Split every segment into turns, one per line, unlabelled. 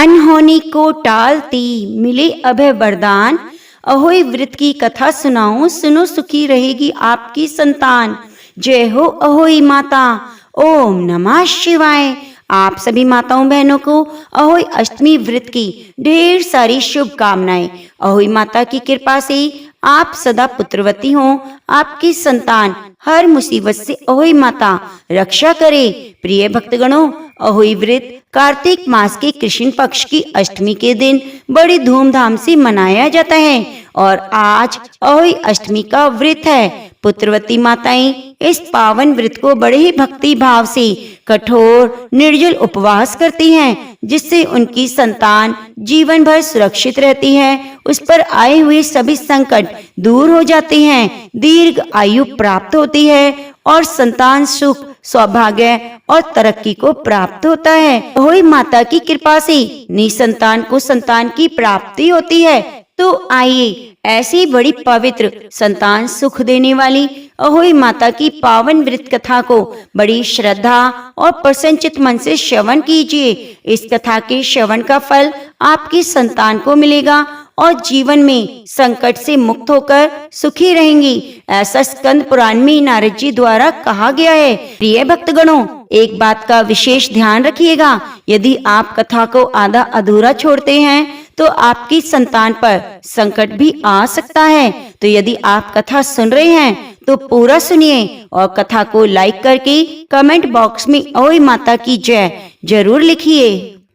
अनहोनी को टालती मिले अभय वरदान। अहोई व्रत की कथा सुनाऊं, सुनो सुखी रहेगी आपकी संतान। जय हो अहोई माता, ओम नमः शिवाय। आप सभी माताओं बहनों को अहोई अष्टमी व्रत की ढेर सारी शुभकामनाएं। अहोई माता की कृपा से आप सदा पुत्रवती हों, आपकी संतान हर मुसीबत से अहोई माता रक्षा करे। प्रिय भक्तगणों, अहोई व्रत कार्तिक मास के कृष्ण पक्ष की अष्टमी के दिन बड़ी धूमधाम से मनाया जाता है और आज अहोई अष्टमी का व्रत है। पुत्रवती माताएं इस पावन व्रत को बड़े ही भक्ति भाव से कठोर निर्जल उपवास करती हैं, जिससे उनकी संतान जीवन भर सुरक्षित रहती है। उस पर आए हुए सभी संकट दूर हो जाते हैं, दीर्घ आयु प्राप्त होती है और संतान सुख, सौभाग्य और तरक्की को प्राप्त होता है। अहोई माता की कृपा से निसंतान को संतान की प्राप्ति होती है। तो आइए ऐसी बड़ी पवित्र संतान सुख देने वाली अहोई माता की पावन व्रत कथा को बड़ी श्रद्धा और प्रसन्नचित मन से श्रवण कीजिए। इस कथा के श्रवण का फल आपकी संतान को मिलेगा और जीवन में संकट से मुक्त होकर सुखी रहेंगी, ऐसा स्कंद पुराण में नारद जी द्वारा कहा गया है। प्रिय भक्तगणों, एक बात का विशेष ध्यान रखिएगा, यदि आप कथा को आधा अधूरा छोड़ते हैं तो आपकी संतान पर संकट भी आ सकता है। तो यदि आप कथा सुन रहे हैं तो पूरा सुनिए और कथा को लाइक करके कमेंट बॉक्स में अहोई माता की जय जरूर लिखिए।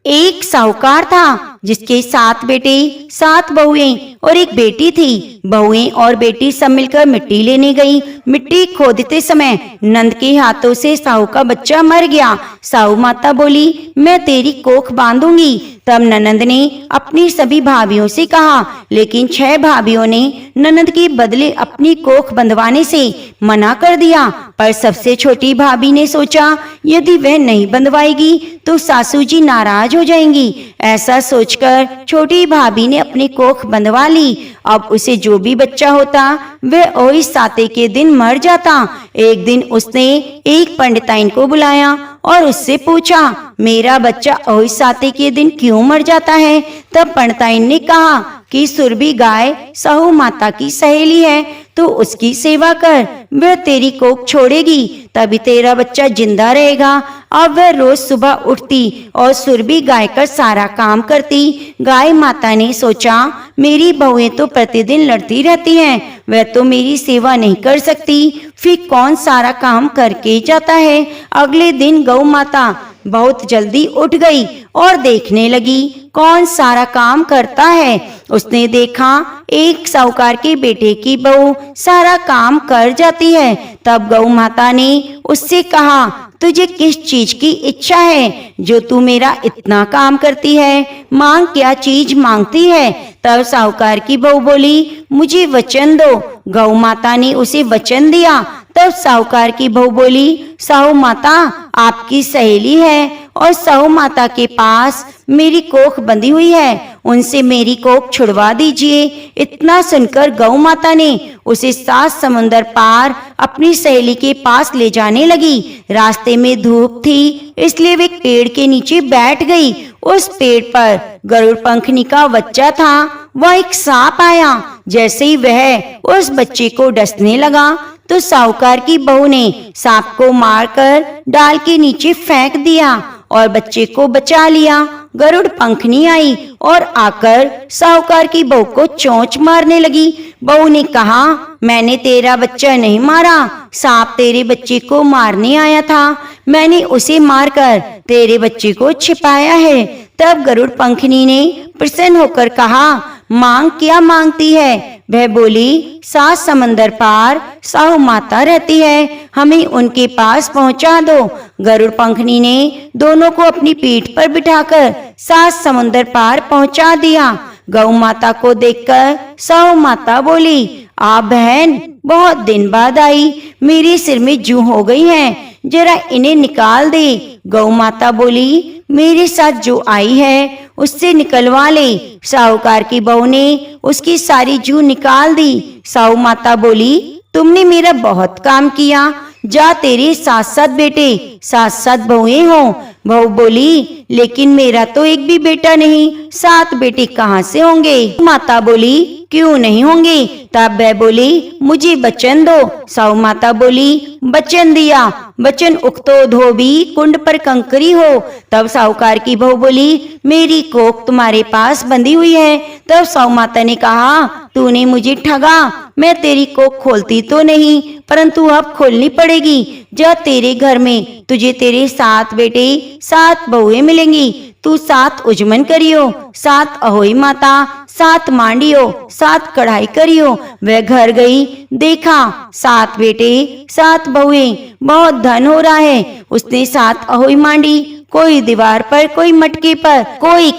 एक साहूकार था जिसके 7 बेटे 7 बहुएं और एक बेटी थी। बहुएं और बेटी सब मिलकर मिट्टी लेने गईं। मिट्टी खोदते समय नंद के हाथों से साहू का बच्चा मर गया। साहू माता बोली, मैं तेरी कोख बांधूंगी। तब ननंद ने अपनी सभी भाभियों से कहा, लेकिन 6 भाभियों ने ननंद के बदले अपनी कोख बंधवाने से मना कर दिया। पर सबसे छोटी भाभी ने सोचा, यदि वह नहीं बंधवाएगी तो सासू जी नाराज हो जाएंगी। ऐसा सोचकर छोटी भाभी ने अपनी कोख बंधवा ली। अब उसे जो भी बच्चा होता वह अहोई साते के दिन मर जाता। एक दिन उसने एक पंडिताइन को बुलाया और उससे पूछा, मेरा बच्चा अहोई साते के दिन क्यों मर जाता है? तब पंडिताइन ने कहा कि सुरभि गाय साहू माता की सहेली है, तो उसकी सेवा कर, वह तेरी कोख छोड़ेगी, तभी तेरा बच्चा जिंदा रहेगा। अब वह रोज सुबह उठती और सुरभि गाय का सारा काम करती। गाय माता ने सोचा, मेरी बहुएं तो प्रतिदिन लड़ती रहती हैं, वह तो मेरी सेवा नहीं कर सकती, फिर कौन सारा काम करके जाता है। अगले दिन गौ माता बहुत जल्दी उठ गई और देखने लगी कौन सारा काम करता है। उसने देखा एक साहूकार के बेटे की बहू सारा काम कर जाती है। तब गौ माता ने उससे कहा, तुझे किस चीज की इच्छा है जो तू मेरा इतना काम करती है? मांग, क्या चीज मांगती है? तब साहूकार की बहू बोली, मुझे वचन दो। गौ माता ने उसे वचन दिया। तब साहूकार की बहू बोली, साहू माता आपकी सहेली है और साहू माता के पास मेरी कोख बंधी हुई है, उनसे मेरी कोख छुड़वा दीजिए। इतना सुनकर गौ माता ने उसे 7 समुंदर पार अपनी सहेली के पास ले जाने लगी। रास्ते में धूप थी, इसलिए वे पेड़ के नीचे बैठ गई। उस पेड़ पर गरुड़ पंखनी का बच्चा था। वह एक सांप आया। जैसे ही वह उस बच्चे को डसने लगा तो साहूकार की बहू ने सांप को मारकर डाल के नीचे फेंक दिया और बच्चे को बचा लिया। गरुड़ पंखनी आई और आकर साहूकार की बहू को चोंच मारने लगी। बहू ने कहा, मैंने तेरा बच्चा नहीं मारा, सांप तेरे बच्चे को मारने आया था, मैंने उसे मारकर तेरे बच्चे को छिपाया है। तब गरुड़ पंखनी ने प्रसन्न होकर कहा, मांग, क्या मांगती है? वह बोली, 7 समंदर पार साहू माता रहती है, हमें उनके पास पहुंचा दो। गरुड़ पंखनी ने दोनों को अपनी पीठ पर बिठाकर 7 समुंदर पार पहुंचा दिया। गौ माता को देखकर साहू माता बोली, आप बहन बहुत दिन बाद आई, मेरे सिर में जूं हो गई हैं, जरा इन्हें निकाल दे। गौ माता बोली, मेरे साथ जो आई है उससे निकलवा ले। साहूकार की बहू ने उसकी सारी जूं निकाल दी। साहू माता बोली, तुमने मेरा बहुत काम किया, जा तेरे 7-7 बेटे 7-7 बहुएं हो, बहू बोली, लेकिन मेरा तो एक भी बेटा नहीं, 7 बेटे कहाँ से होंगे? माता बोली, क्यों नहीं होंगे? तब वह बोली, मुझे वचन दो। साहू माता बोली, वचन दिया, वचन उक्तो धोबी कुंड पर कंकरी हो। तब साहूकार की बहू बोली, मेरी कोख तुम्हारे पास बंधी हुई है। तब साहू माता ने कहा, तूने मुझे ठगा, मैं तेरी कोख खोलती तो नहीं, परंतु अब खोलनी पड़ेगी। जब तेरे घर में तुझे तेरे 7 बेटे 7 बहुएं मिलेंगी, तू 7 उजमन करियो, 7 अहोई माता, 7 मांडियो, 7 कढ़ाई करियो। वह घर गई, देखा 7 बेटे 7 बहुएं, बहुत धन हो रहा है। उसने 7 अहोई मांडी, कोई दीवार पर, कोई मटके पर, कोई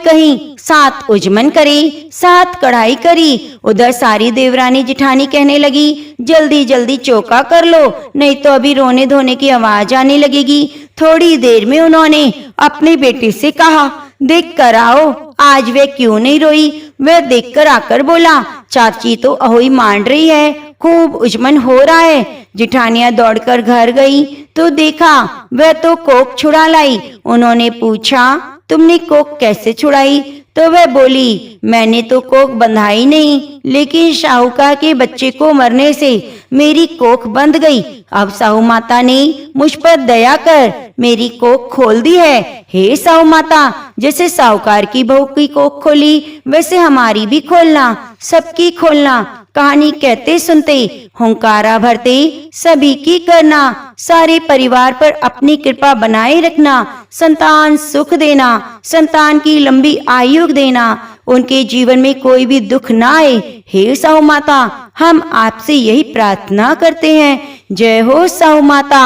कहीं 7 उजमन करे, 7 कढ़ाई करी। उधर सारी देवरानी जिठानी कहने लगी, जल्दी जल्दी चौका कर लो, नहीं तो अभी रोने धोने की आवाज आने लगेगी। थोड़ी देर में उन्होंने अपने बेटे से कहा, देख कर आओ, आज वे क्यों नहीं रोई? वह देख कर आकर बोला, चाची तो अहोई मांड रही है, खूब उजमन हो रहा है। जिठानियां दौड़कर घर गई तो देखा वह तो कोख छुड़ा लाई। उन्होंने पूछा, तुमने कोख कैसे छुड़ाई? तो वह बोली, मैंने तो कोख बंधाई नहीं, लेकिन साहूकार के बच्चे को मरने से मेरी कोख बंध गई। अब साहू माता ने मुझ पर दया कर मेरी कोख खोल दी है। हे साहू माता, जैसे साहूकार की बहू की कोख खोली, वैसे हमारी भी खोलना, सबकी खोलना। कहानी कहते सुनते हुंकारा भरते सभी की करना, सारे परिवार पर अपनी कृपा बनाए रखना, संतान सुख देना, संतान की लंबी आयु देना, उनके जीवन में कोई भी दुख ना आए। हे साहू माता, हम आपसे यही प्रार्थना करते हैं। जय हो साहू माता।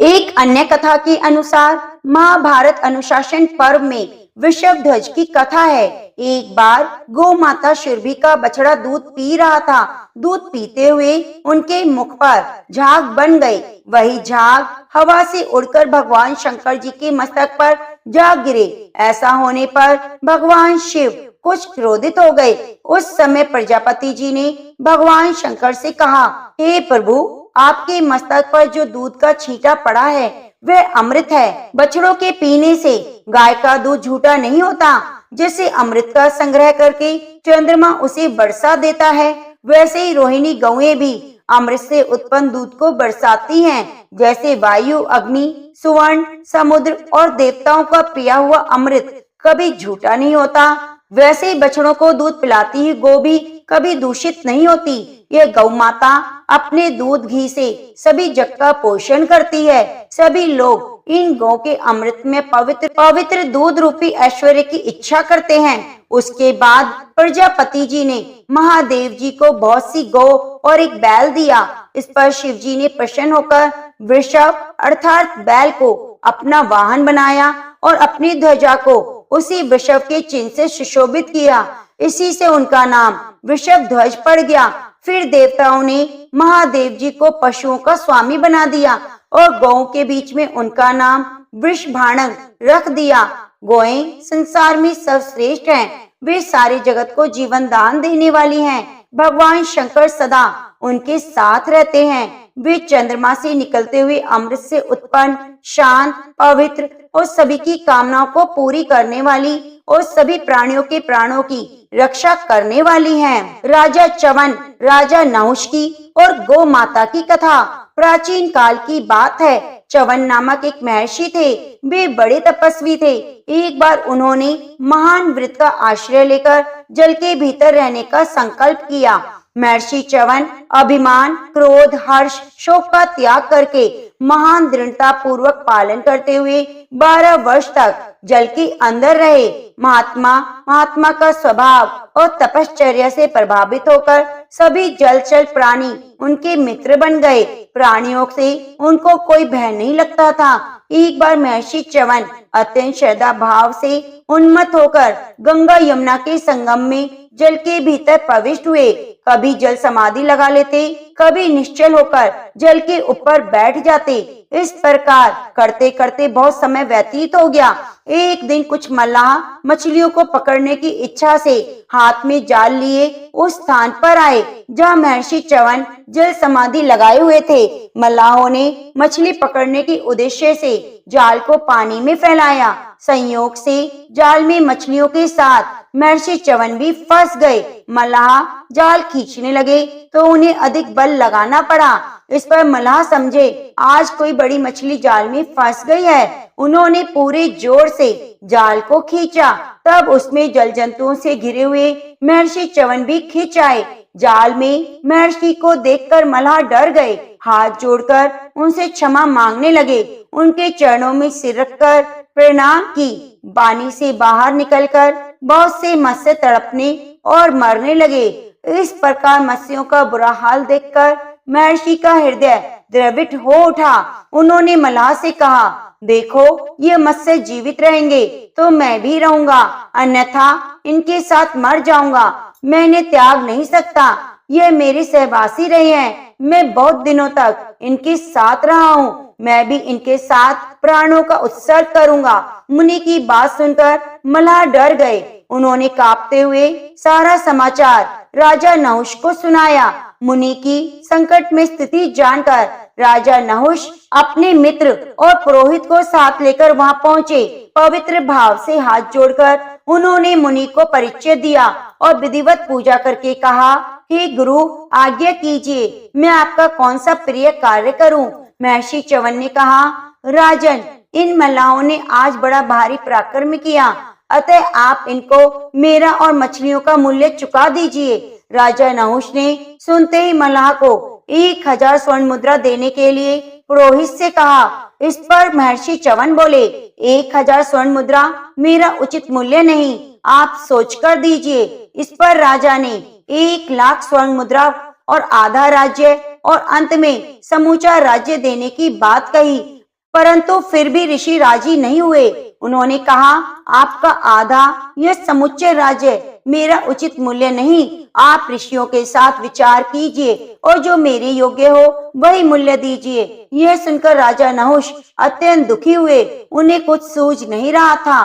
एक अन्य कथा के अनुसार महाभारत अनुशासन पर्व में वृषभ ध्वज की कथा है। एक बार गौ माता सुरभि का बछड़ा दूध पी रहा था। दूध पीते हुए उनके मुख पर झाग बन गई। वही झाग हवा से उड़कर भगवान शंकर जी के मस्तक पर जा गिरे। ऐसा होने पर भगवान शिव कुछ क्रोधित हो गए। उस समय प्रजापति जी ने भगवान शंकर से कहा, हे प्रभु, आपके मस्तक पर जो दूध का छींटा पड़ा है वह अमृत है। बछड़ों के पीने से गाय का दूध झूठा नहीं होता। जैसे अमृत का संग्रह करके चंद्रमा उसे बरसा देता है, वैसे ही रोहिणी गौएं भी अमृत से उत्पन्न दूध को बरसाती हैं। जैसे वायु, अग्नि, सुवर्ण, समुद्र और देवताओं का पिया हुआ अमृत कभी झूठा नहीं होता, वैसे ही बछड़ों को दूध पिलाती हुई गौ भी कभी दूषित नहीं होती। यह गौ माता अपने दूध घी से सभी जग का पोषण करती है। सभी लोग इन गौ के अमृत में पवित्र दूध रूपी ऐश्वर्य की इच्छा करते हैं। उसके बाद प्रजापति जी ने महादेव जी को बहुत सी गौ और एक बैल दिया। इस पर शिव जी ने प्रसन्न होकर वृषभ अर्थात बैल को अपना वाहन बनाया और अपनी ध्वजा को उसी वृषभ के चिन्ह से सुशोभित किया। इसी से उनका नाम वृषभ ध्वज पड़ गया। फिर देवताओं ने महादेव जी को पशुओं का स्वामी बना दिया और गौओं के बीच में उनका नाम वृषभाणक रख दिया। गौएं संसार में सर्वश्रेष्ठ हैं। वे सारे जगत को जीवन दान देने वाली हैं। भगवान शंकर सदा उनके साथ रहते हैं। वे चंद्रमा से निकलते हुए अमृत से उत्पन्न शांत, पवित्र और सभी की कामनाओं को पूरी करने वाली और सभी प्राणियों के प्राणों की रक्षा करने वाली हैं। राजा च्यवन, राजा नहुष की और गौ माता की कथा प्राचीन काल की बात है। च्यवन नामक एक महर्षि थे। वे बड़े तपस्वी थे। एक बार उन्होंने महान वृत्त का आश्रय लेकर जल के भीतर रहने का संकल्प किया। महर्षि च्यवन अभिमान, क्रोध, हर्ष, शोक का त्याग करके महान दृढ़ता पूर्वक पालन करते हुए 12 वर्ष तक जल के अंदर रहे। महात्मा का स्वभाव और तपश्चर्या से प्रभावित होकर सभी जलचर प्राणी उनके मित्र बन गए। प्राणियों से उनको कोई भय नहीं लगता था। एक बार महर्षि च्यवन अत्यंत श्रद्धा भाव से उन्मत्त होकर गंगा यमुना के संगम में जल के भीतर प्रविष्ट हुए। कभी जल समाधि लगा लेते, कभी निश्चल होकर जल के ऊपर बैठ जाते। इस प्रकार करते करते बहुत समय व्यतीत हो गया। एक दिन कुछ मल्लाह मछलियों को पकड़ने की इच्छा से हाथ में जाल लिए उस स्थान पर आए जहाँ महर्षि च्यवन जल समाधि लगाए हुए थे। मल्लाहों ने मछली पकड़ने के उद्देश्य से जाल को पानी में फैलाया। संयोग से जाल में मछलियों के साथ महर्षि च्यवन भी फंस गए। मल्लाह जाल खींचने लगे तो उन्हें अधिक बल लगाना पड़ा। इस पर मल्लाह समझे आज कोई बड़ी मछली जाल में फंस गई है। उन्होंने पूरे जोर से जाल को खींचा, तब उसमें जल जंतुओं से घिरे हुए महर्षि च्यवन भी खींच आए। जाल में महर्षि को देखकर मल्लाह डर गए, हाथ जोड़कर उनसे क्षमा मांगने लगे। उनके चरणों में सिर रखकर प्रणाम की। पानी से बाहर निकलकर बहुत से मत्स्य तड़पने और मरने लगे। इस प्रकार मत्स्यों का बुरा हाल देखकर महर्षि का हृदय द्रवित हो उठा। उन्होंने मल्लाह से कहा, देखो ये मत्स्य जीवित रहेंगे तो मैं भी रहूंगा, अन्यथा इनके साथ मर जाऊंगा। मैं इन्हें त्याग नहीं सकता, ये मेरे सहवासी रहे हैं। मैं बहुत दिनों तक इनके साथ रहा हूँ, मैं भी इनके साथ प्राणों का उत्सर्ग करूंगा। मुनि की बात सुनकर मल्लाह डर गए। उन्होंने कांपते हुए सारा समाचार राजा नहुष को सुनाया। मुनि की संकट में स्थिति जानकर राजा नहुष अपने मित्र और पुरोहित को साथ लेकर वहां पहुंचे। पवित्र भाव से हाथ जोड़कर उन्होंने मुनि को परिचय दिया और विधिवत पूजा करके कहा, हे गुरु आज्ञा कीजिए, मैं आपका कौन सा प्रिय कार्य करूं। महर्षि च्यवन ने कहा, राजन इन मल्लाहों ने आज बड़ा भारी पराक्रम किया, अतः आप इनको मेरा और मछलियों का मूल्य चुका दीजिए। राजा नहुष ने सुनते ही मल्लाह को 1000 स्वर्ण मुद्रा देने के लिए पुरोहित से कहा। इस पर महर्षि च्यवन बोले, 1000 स्वर्ण मुद्रा मेरा उचित मूल्य नहीं, आप सोच कर दीजिए। इस पर राजा ने 1,00,000 स्वर्ण मुद्रा और आधा राज्य और अंत में समूचा राज्य देने की बात कही, परंतु फिर भी ऋषि राजी नहीं हुए। उन्होंने कहा, आपका आधा यह समुच्चय राज्य मेरा उचित मूल्य नहीं, आप ऋषियों के साथ विचार कीजिए और जो मेरे योग्य हो वही मूल्य दीजिए। यह सुनकर राजा नहुष अत्यंत दुखी हुए। उन्हें कुछ सूझ नहीं रहा था।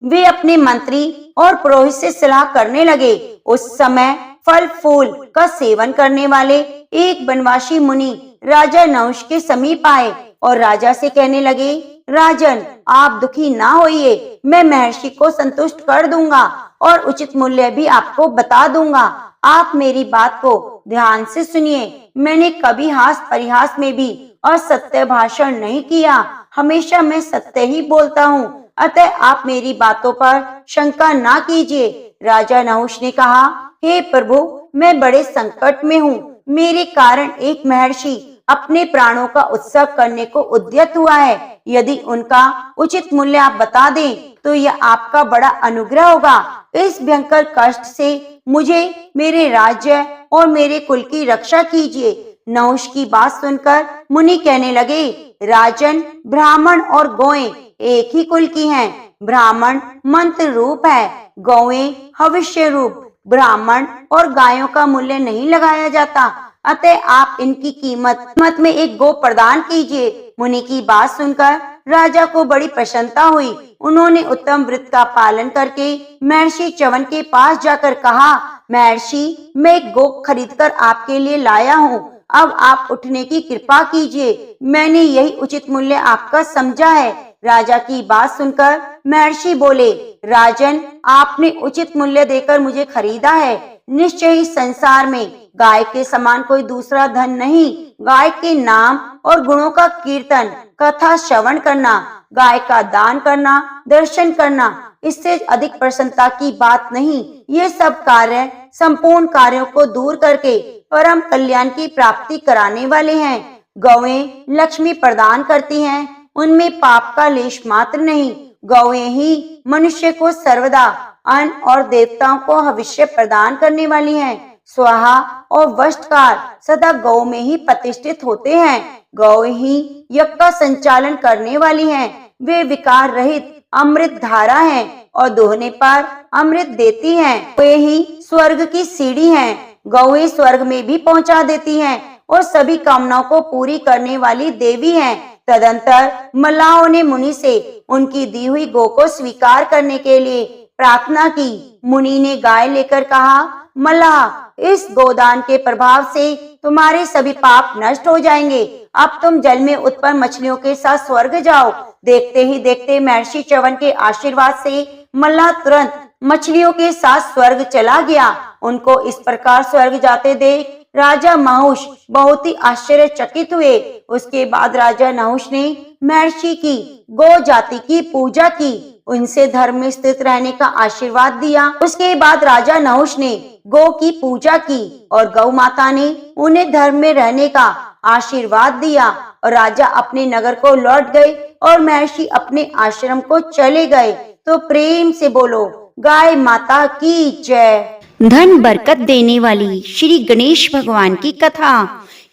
वे अपने मंत्री और पुरोहित से सलाह करने लगे। उस समय फल फूल का सेवन करने वाले एक बनवासी मुनि राजा नहुष के समीप आए और राजा से कहने लगे, राजन आप दुखी ना होइए, मैं महर्षि को संतुष्ट कर दूंगा और उचित मूल्य भी आपको बता दूंगा। आप मेरी बात को ध्यान से सुनिए। मैंने कभी हास परिहास में भी असत्य भाषण नहीं किया, हमेशा मैं सत्य ही बोलता हूँ, अतः आप मेरी बातों पर शंका ना कीजिए। राजा नहुष ने कहा, हे प्रभु मैं बड़े संकट में हूँ, मेरे कारण एक महर्षि अपने प्राणों का उत्सव करने को उद्यत हुआ है। यदि उनका उचित मूल्य आप बता दें तो यह आपका बड़ा अनुग्रह होगा। इस भयंकर कष्ट से मुझे मेरे राज्य और मेरे कुल की रक्षा कीजिए। नहुष की बात सुनकर मुनि कहने लगे, राजन ब्राह्मण और गौएं एक ही कुल की हैं। ब्राह्मण मंत्र रूप है, गौएं भविष्य रूप। ब्राह्मण और गायों का मूल्य नहीं लगाया जाता, अतः आप इनकी कीमत में एक गौ प्रदान कीजिए। मुनि की बात सुनकर राजा को बड़ी प्रसन्नता हुई। उन्होंने उत्तम व्रत का पालन करके महर्षि च्यवन के पास जाकर कहा, महर्षि मैं एक गौ खरीदकर आपके लिए लाया हूँ, अब आप उठने की कृपा कीजिए, मैंने यही उचित मूल्य आपका समझा है। राजा की बात सुनकर महर्षि बोले, राजन आपने उचित मूल्य देकर मुझे खरीदा है। निश्चय ही संसार में गाय के समान कोई दूसरा धन नहीं। गाय के नाम और गुणों का कीर्तन, कथा श्रवण करना, गाय का दान करना, दर्शन करना, इससे अधिक प्रसन्नता की बात नहीं। ये सब कार्य संपूर्ण कार्यों को दूर करके परम कल्याण की प्राप्ति कराने वाले हैं। गौएं लक्ष्मी प्रदान करती हैं, उनमें पाप का लेश मात्र नहीं। गौएं ही मनुष्य को सर्वदा अन्न और देवताओं को हविष्य प्रदान करने वाली हैं। स्वाहा और वष्टकार सदा गौ में ही प्रतिष्ठित होते हैं। गौ ही यज्ञ का संचालन करने वाली हैं। वे विकार रहित अमृत धारा हैं और दोहने पर अमृत देती हैं। वे ही स्वर्ग की सीढ़ी हैं। गौएं स्वर्ग में भी पहुंचा देती हैं और सभी कामनाओं को पूरी करने वाली देवी हैं। तदंतर मल्लाहों ने मुनि से उनकी दी हुई गौ को स्वीकार करने के लिए प्रार्थना की। मुनि ने गाय लेकर कहा, मल्लाह इस गोदान के प्रभाव से तुम्हारे सभी पाप नष्ट हो जाएंगे। अब तुम जल में उत्पन्न मछलियों के साथ स्वर्ग जाओ। देखते ही देखते महर्षि च्यवन के आशीर्वाद से मल्लाह तुरंत मछलियों के साथ स्वर्ग चला गया। उनको इस प्रकार स्वर्ग जाते देख राजा नहुष बहुत ही आश्चर्यचकित हुए। उसके बाद राजा नहुष ने महर्षि की गौ जाति की पूजा की, उनसे धर्म में स्थित रहने का आशीर्वाद दिया। उसके बाद राजा नहुष ने गौ की पूजा की और गौ माता ने उन्हें धर्म में रहने का आशीर्वाद दिया और राजा अपने नगर को लौट गए और महर्षि अपने आश्रम को चले गए। तो प्रेम से बोलो गाय माता की जय। धन बरकत देने वाली श्री गणेश भगवान की कथा।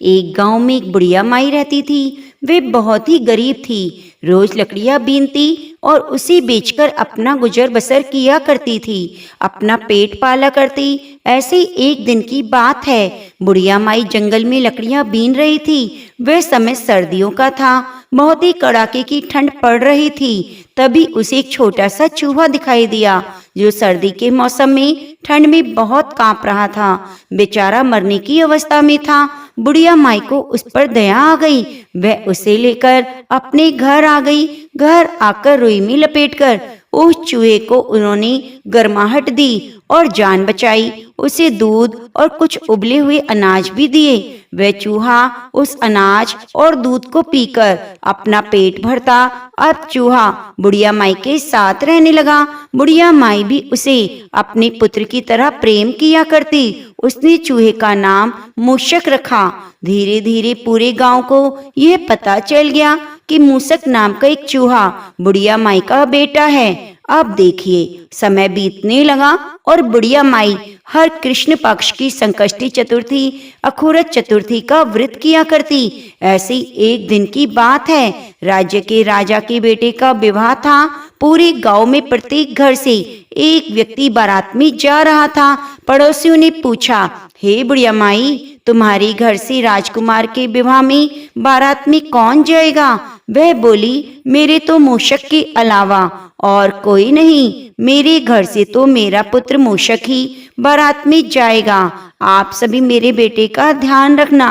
एक गांव में एक बुढ़िया माई रहती थी। वे बहुत ही गरीब थी। रोज लकड़ियां बीनती और उसे बेचकर अपना गुजर बसर किया करती थी, अपना पेट पाला करती। ऐसे एक दिन की बात है, बुढ़िया माई जंगल में लकड़ियां बीन रही थी। वह समय सर्दियों का था, बहुत ही कड़ाके की ठंड पड़ रही थी। तभी उसे एक छोटा सा चूहा दिखाई दिया जो सर्दी के मौसम में ठंड में बहुत कांप रहा था। बेचारा मरने की अवस्था में था। बुढ़िया माई को उस पर दया आ गई। वह उसे लेकर अपने घर आ गई। घर आकर रुई में लपेटकर उस चूहे को उन्होंने गर्माहट दी और जान बचाई। उसे दूध और कुछ उबले हुए अनाज भी दिए। वह चूहा उस अनाज और दूध को पीकर अपना पेट भरता। अब चूहा बुढ़िया माई के साथ रहने लगा। बुढ़िया माई भी उसे अपने पुत्र की तरह प्रेम किया करती। उसने चूहे का नाम मूषक रखा। धीरे धीरे पूरे गांव को यह पता चल गया कि मूषक नाम का एक चूहा बुढ़िया माई का बेटा है। अब देखिए समय बीतने लगा और बुढ़िया माई हर कृष्ण पक्ष की संकष्टी चतुर्थी, अखोरत चतुर्थी का व्रत किया करती। ऐसी एक दिन की बात है, राज्य के राजा के बेटे का विवाह था। पूरे गांव में प्रत्येक घर से एक व्यक्ति बारात में जा रहा था। पड़ोसियों ने पूछा, हे बुढ़िया माई, तुम्हारे घर से राजकुमार के विवाह में बारात में कौन जाएगा? वह बोली, मेरे तो मूषक के अलावा और कोई नहीं। मेरे घर से तो मेरा पुत्र मूषक ही बारात में जाएगा। आप सभी मेरे बेटे का ध्यान रखना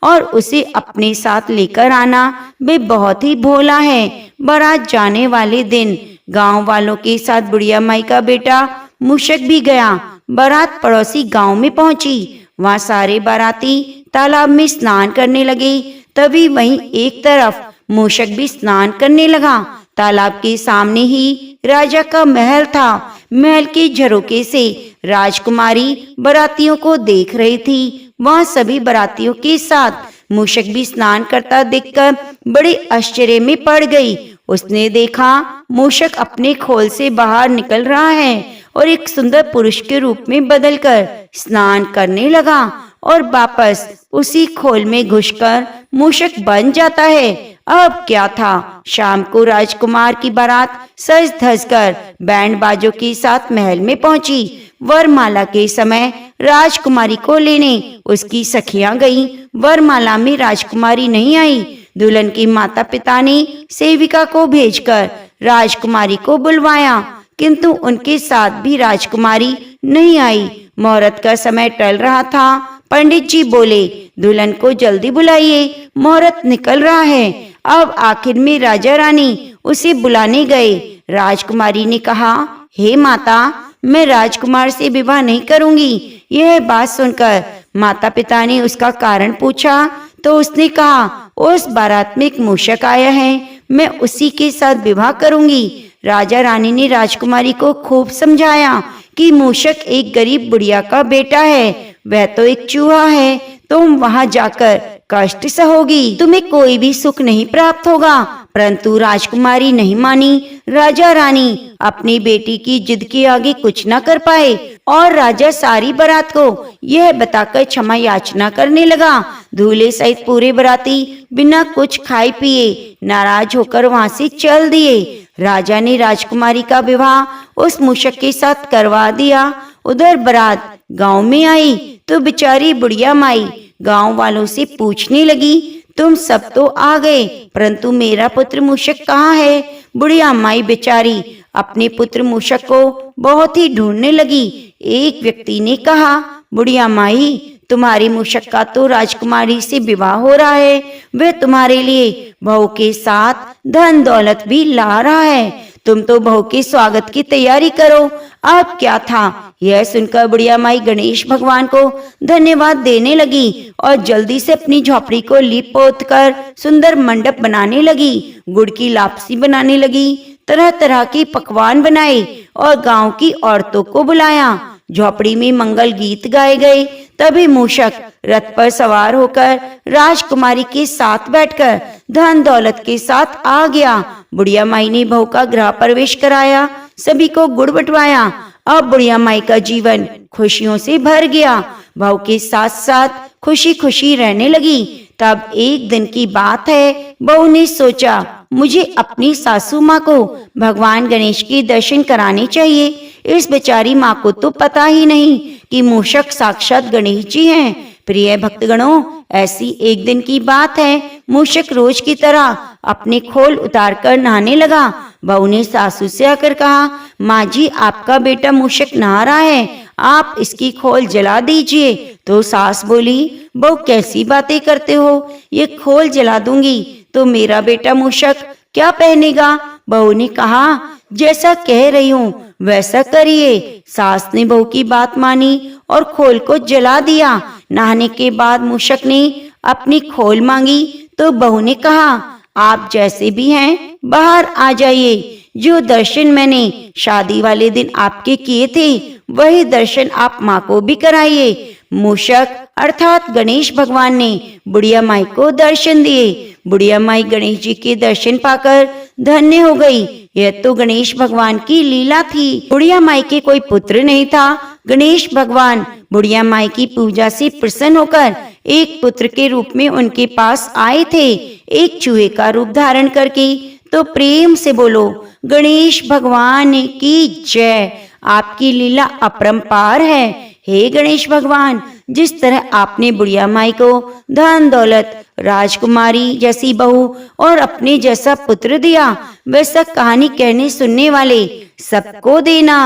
और उसे अपने साथ लेकर आना। वे बहुत ही भोला है। बारात जाने वाले दिन गांव वालों के साथ बुढ़िया माई का बेटा मूषक भी गया। बारात पड़ोसी गांव में पहुंची। वहां सारे बाराती तालाब में स्नान करने लगे। तभी वहीं एक तरफ मूषक भी स्नान करने लगा। तालाब के सामने ही राजा का महल था। महल के झरोके से राजकुमारी बारातियों को देख रही थी। वहां सभी बारातियों के साथ मूषक भी स्नान करता देखकर बड़े आश्चर्य में पड़ गई। उसने देखा मूषक अपने खोल से बाहर निकल रहा है और एक सुंदर पुरुष के रूप में बदलकर स्नान करने लगा और वापस उसी खोल में घुसकर मूषक बन जाता है। अब क्या था, शाम को राजकुमार की बारात सज धज कर बैंड बाजों के साथ महल में पहुंची। वरमाला के समय राजकुमारी को लेने उसकी सखियां गईं। वरमाला में राजकुमारी नहीं आई। दुल्हन की माता पिता ने सेविका को भेजकर राजकुमारी को बुलवाया, किंतु उनके साथ भी राजकुमारी नहीं आई। मुहूर्त का समय टल रहा था। पंडित जी बोले, दुल्हन को जल्दी बुलाइए, मुहूर्त निकल रहा है। अब आखिर में राजा रानी उसे बुलाने गए। राजकुमारी ने कहा, हे माता, मैं राजकुमार से विवाह नहीं करूंगी। यह बात सुनकर माता पिता ने उसका कारण पूछा तो उसने कहा, उस बारात में एक मूषक आया है, मैं उसी के साथ विवाह करूंगी। राजा रानी ने राजकुमारी को खूब समझाया कि मूषक एक गरीब बुढ़िया का बेटा है, वह तो एक चूहा है। तुम वहां जाकर कष्ट सहोगी, तुम्हें कोई भी सुख नहीं प्राप्त होगा। परंतु राजकुमारी नहीं मानी। राजा रानी अपनी बेटी की जिद के आगे कुछ न कर पाए और राजा सारी बारात को यह बताकर क्षमा याचना करने लगा। दूल्हे सहित पूरे बाराती बिना कुछ खाए पिए नाराज होकर वहां से चल दिए। राजा ने राजकुमारी का विवाह उस मूषक के साथ करवा दिया। उधर बारात गांव में आई तो बेचारी बुढ़िया माई गांव वालों से पूछने लगी, तुम सब तो आ गए, परंतु मेरा पुत्र मूषक कहाँ है? बुढ़िया माई बेचारी अपने पुत्र मूषक को बहुत ही ढूंढने लगी। एक व्यक्ति ने कहा, बुढ़िया माई, तुम्हारी मूषक का तो राजकुमारी से विवाह हो रहा है, वह तुम्हारे लिए बहू के साथ धन दौलत भी ला रहा है। तुम तो बहू के स्वागत की तैयारी करो। अब क्या था, यह सुनकर बुढ़िया माई गणेश भगवान को धन्यवाद देने लगी और जल्दी से अपनी झोपड़ी को लीप पोत कर सुंदर मंडप बनाने लगी। गुड़ की लापसी बनाने लगी, तरह तरह के पकवान बनाए और गांव की औरतों को बुलाया। झोपड़ी में मंगल गीत गाए गए। तभी मूषक रथ पर सवार होकर राजकुमारी के साथ बैठकर धन दौलत के साथ आ गया। बुढ़िया माई ने बहू का गृह प्रवेश कराया, सभी को गुड़ बंटवाया। अब बुढ़िया माई का जीवन खुशियों से भर गया। बहू के साथ साथ खुशी खुशी रहने लगी। तब एक दिन की बात है, बहू ने सोचा मुझे अपनी सासू माँ को भगवान गणेश के दर्शन कराने चाहिए। इस बेचारी माँ को तो पता ही नहीं कि मूषक साक्षात गणेश जी हैं। प्रिय भक्तगणों, ऐसी एक दिन की बात है, मूषक रोज की तरह अपने खोल उतार कर नहाने लगा। बहू ने सासू से आकर कहा, माँ जी आपका बेटा मूषक नहा रहा है, आप इसकी खोल जला दीजिए। तो सास बोली, बहू कैसी बातें करते हो, ये खोल जला दूंगी तो मेरा बेटा मूषक क्या पहनेगा। बहू ने कहा, जैसा कह रही हूँ वैसा करिए। सास ने बहू की बात मानी और खोल को जला दिया। नहाने के बाद मूषक ने अपनी खोल मांगी तो बहू ने कहा, आप जैसे भी हैं बाहर आ जाइए। जो दर्शन मैंने शादी वाले दिन आपके किए थे वही दर्शन आप माँ को भी कराइए। मूषक अर्थात गणेश भगवान ने बुढ़िया माई को दर्शन दिए। बुढ़िया माई गणेश जी के दर्शन पाकर धन्य हो गई। यह तो गणेश भगवान की लीला थी। बुढ़िया माई के कोई पुत्र नहीं था। गणेश भगवान बुढ़िया माई की पूजा से प्रसन्न होकर एक पुत्र के रूप में उनके पास आए थे, एक चूहे का रूप धारण करके। तो प्रेम से बोलो, गणेश भगवान की जय। आपकी लीला अपरंपार है। हे गणेश भगवान, जिस तरह आपने बुढ़िया माई को धन दौलत, राजकुमारी जैसी बहू और अपने जैसा पुत्र दिया, वैसा कहानी कहने सुनने वाले सबको देना।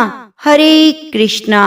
हरे कृष्णा।